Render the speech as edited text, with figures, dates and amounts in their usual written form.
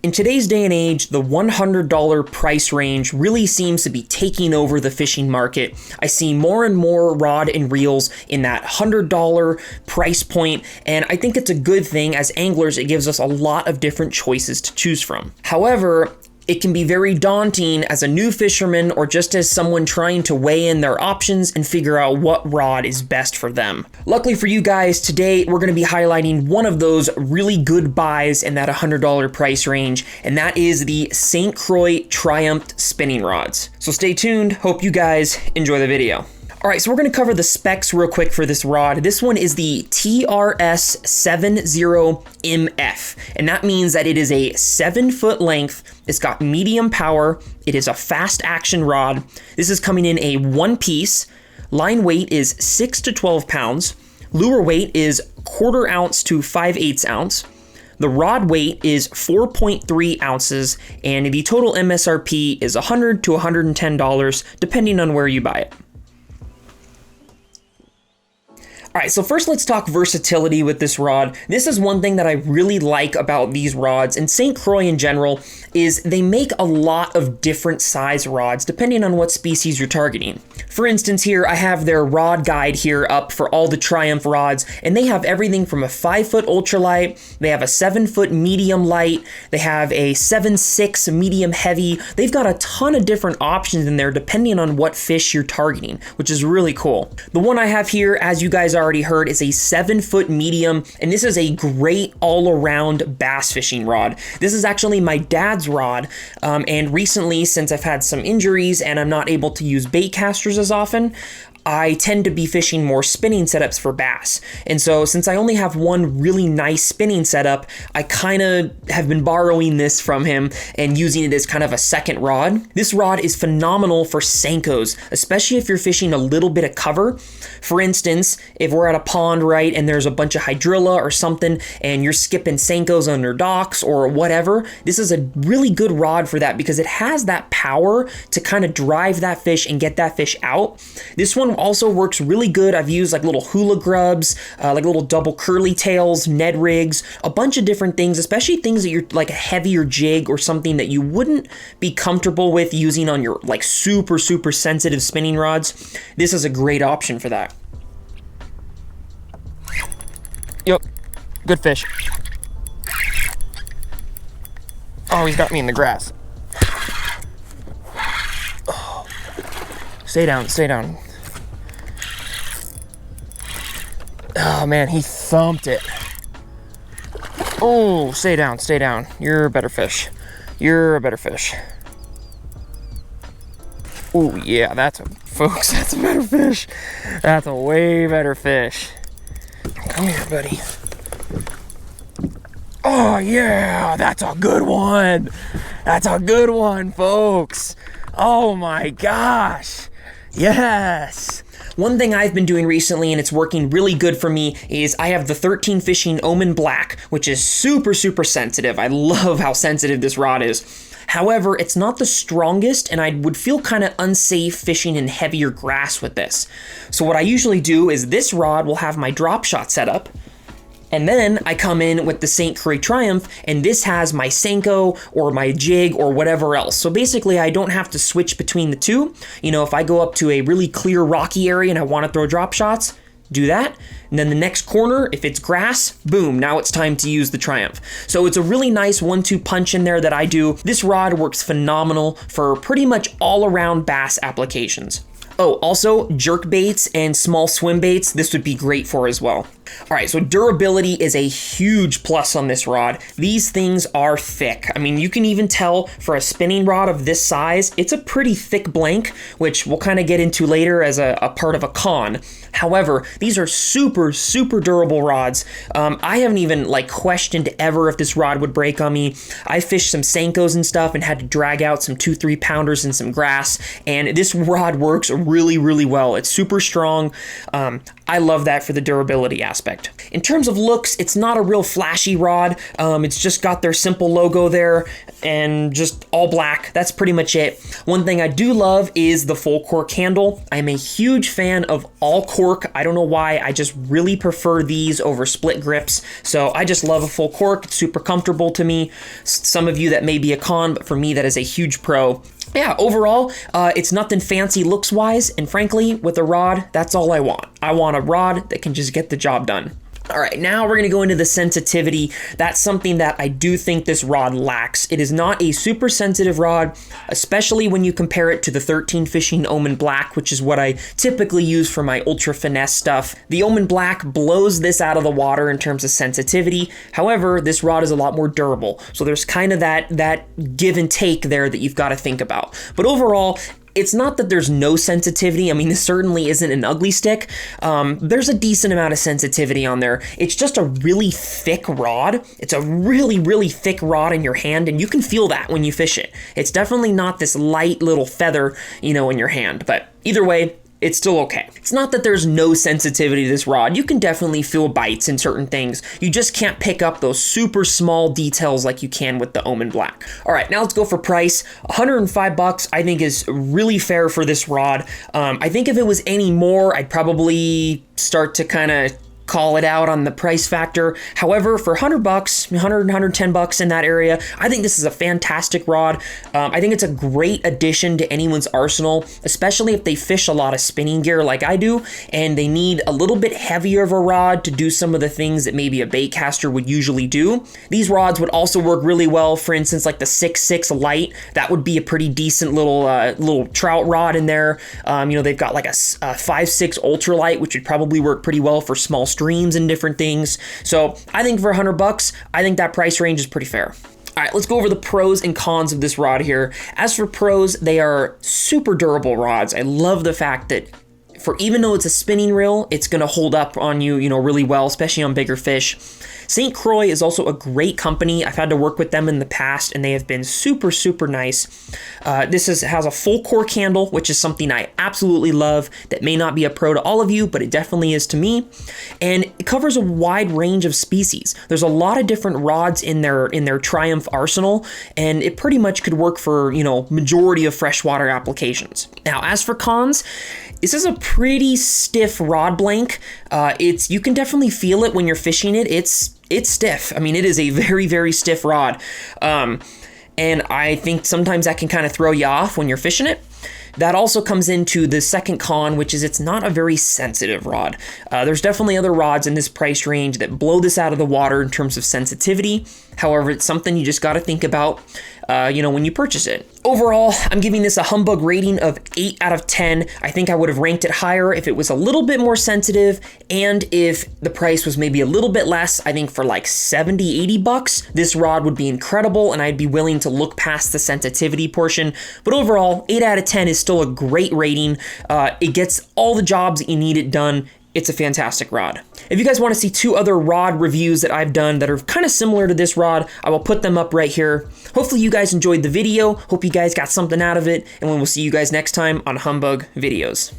In today's day and age, the $100 price range really seems to be taking over the fishing market. I see more and more rod and reels in that $100 price point, and I think it's a good thing. As anglers, it gives us a lot of different choices to choose from. However, it can be very daunting as a new fisherman or just as someone trying to weigh in their options and figure out what rod is best for them. Luckily for you guys, today we're going to be highlighting one of those really good buys in that $100 price range, and that is the St. Croix Triumph spinning rods. So stay tuned, hope you guys enjoy the video. All right, so we're going to cover the specs real quick for this rod. This one is the TRS70MF, and that means that it is a 7-foot length. It's got medium power. It is a fast action rod. This is coming in a 1-piece. Line weight is 6 to 12 pounds. Lure weight is 1/4 ounce to 5/8 ounce. The rod weight is 4.3 ounces, and the total MSRP is $100 to $110, depending on where you buy it. All right, so first let's talk versatility with this rod. This is one thing that I really like about these rods, and St. Croix in general, is they make a lot of different size rods depending on what species you're targeting. For instance, here I have their rod guide here up for all the Triumph rods, and they have everything from a 5-foot ultralight, they have a 7-foot medium light, they have a 7.6 medium heavy. They've got a ton of different options in there depending on what fish you're targeting, which is really cool. The one I have here, as you guys already heard, is a 7-foot medium, and this is a great all-around bass fishing rod. This is actually my dad's rod, and recently, since I've had some injuries and I'm not able to use bait casters as often, I tend to be fishing more spinning setups for bass. And so since I only have one really nice spinning setup, I kind of have been borrowing this from him and using it as kind of a second rod. This rod is phenomenal for Senkos, especially if you're fishing a little bit of cover. For instance, if we're at a pond, right, and there's a bunch of hydrilla or something, and you're skipping Senkos under docks or whatever, this is a really good rod for that because it has that power to kind of drive that fish and get that fish out. This one also works really good. I've used like little hula grubs, like little double curly tails, Ned rigs, a bunch of different things, especially things that you're like a heavier jig or something that you wouldn't be comfortable with using on your like super sensitive spinning rods. This is a great option for that. Yep, good fish. Oh, he's got me in the grass. Oh. Stay down, stay down. Oh man, he thumped it. Oh, stay down, stay down. You're a better fish. You're a better fish. Oh yeah, folks, that's a better fish. That's a way better fish. Come here, buddy. Oh yeah, that's a good one. That's a good one, folks. Oh my gosh. Yes. One thing I've been doing recently, and it's working really good for me, is I have the 13 Fishing Omen Black, which is super sensitive. I love how sensitive this rod is. However, it's not the strongest, and I would feel kind of unsafe fishing in heavier grass with this. So what I usually do is this rod will have my drop shot set up, and then I come in with the St. Croix Triumph, and this has my Senko or my jig or whatever else. So basically, I don't have to switch between the two. You know, if I go up to a really clear rocky area and I want to throw drop shots, do that. And then the next corner, if it's grass, boom, now it's time to use the Triumph. So it's a really nice 1-2 punch in there that I do. This rod works phenomenal for pretty much all around bass applications. Oh, also jerk baits and small swim baits, this would be great for as well. All right, so durability is a huge plus on this rod. These things are thick. I mean, you can even tell for a spinning rod of this size, it's a pretty thick blank, which we'll kind of get into later as a part of a con. However, these are super durable rods. I haven't even like questioned ever if this rod would break on me. I fished some Senkos and stuff and had to drag out some 2-3 pounders in some grass, and this rod works really well. It's super strong. I love that for the durability aspect. aspect. In terms of looks, it's not a real flashy rod. It's just got their simple logo there and just all black. That's pretty much it. One thing I do love is the full cork handle. I'm a huge fan of all cork. I don't know why, I just really prefer these over split grips. So I just love a full cork. It's super comfortable to me. Some of you that may be a con, but for me that is a huge pro. Yeah, overall, it's nothing fancy looks-wise, and frankly, with a rod, that's all I want. I want a rod that can just get the job done. All right, now we're gonna go into the sensitivity. That's something that I do think this rod lacks. It is not a super sensitive rod, especially when you compare it to the 13 Fishing Omen Black, which is what I typically use for my ultra finesse stuff. The Omen Black blows this out of the water in terms of sensitivity. However, this rod is a lot more durable. So there's kind of that give and take there that you've got to think about. But overall, it's not that there's no sensitivity. I mean, this certainly isn't an ugly stick. There's a decent amount of sensitivity on there. It's just a really thick rod. It's a really, really thick rod in your hand, and you can feel that when you fish it. It's definitely not this light little feather, in your hand, but either way, it's still okay. It's not that there's no sensitivity to this rod. You can definitely feel bites in certain things. You just can't pick up those super small details like you can with the Omen Black. All right, now let's go for price. $105 I think is really fair for this rod. I think if it was any more, I'd probably start to kind of call it out on the price factor. However, for $100, $110 in that area, I think this is a fantastic rod. I think it's a great addition to anyone's arsenal, especially if they fish a lot of spinning gear like I do, and they need a little bit heavier of a rod to do some of the things that maybe a baitcaster would usually do. These rods would also work really well, for instance, like the 6.6 Light. That would be a pretty decent little trout rod in there. They've got like a 5.6 Ultralight, which would probably work pretty well for small streams and different things. So I think for $100, I think that price range is pretty fair. All right, let's go over the pros and cons of this rod here. As for pros, they are super durable rods. I love the fact that even though it's a spinning reel, it's gonna hold up on you, really well, especially on bigger fish. St. Croix is also a great company. I've had to work with them in the past, and they have been super, super nice. This has a full cork handle, which is something I absolutely love. That may not be a pro to all of you, but it definitely is to me. And it covers a wide range of species. There's a lot of different rods in their Triumph arsenal, and it pretty much could work for, majority of freshwater applications. Now, as for cons, this is a pretty stiff rod blank. You can definitely feel it when you're fishing it. It's stiff. I mean, it is a very, very stiff rod. And I think sometimes that can kind of throw you off when you're fishing it. That also comes into the second con, which is it's not a very sensitive rod. There's definitely other rods in this price range that blow this out of the water in terms of sensitivity. However, it's something you just got to think about, when you purchase it. Overall, I'm giving this a Humbug rating of 8 out of 10. I think I would have ranked it higher if it was a little bit more sensitive, and if the price was maybe a little bit less. I think for like $70, $80, this rod would be incredible, and I'd be willing to look past the sensitivity portion. But overall, 8 out of 10 is still a great rating. It gets all the jobs that you need it done. It's a fantastic rod. If you guys want to see 2 other rod reviews that I've done that are kind of similar to this rod, I will put them up right here. Hopefully you guys enjoyed the video. Hope you guys got something out of it, and we will see you guys next time on Humbug Videos.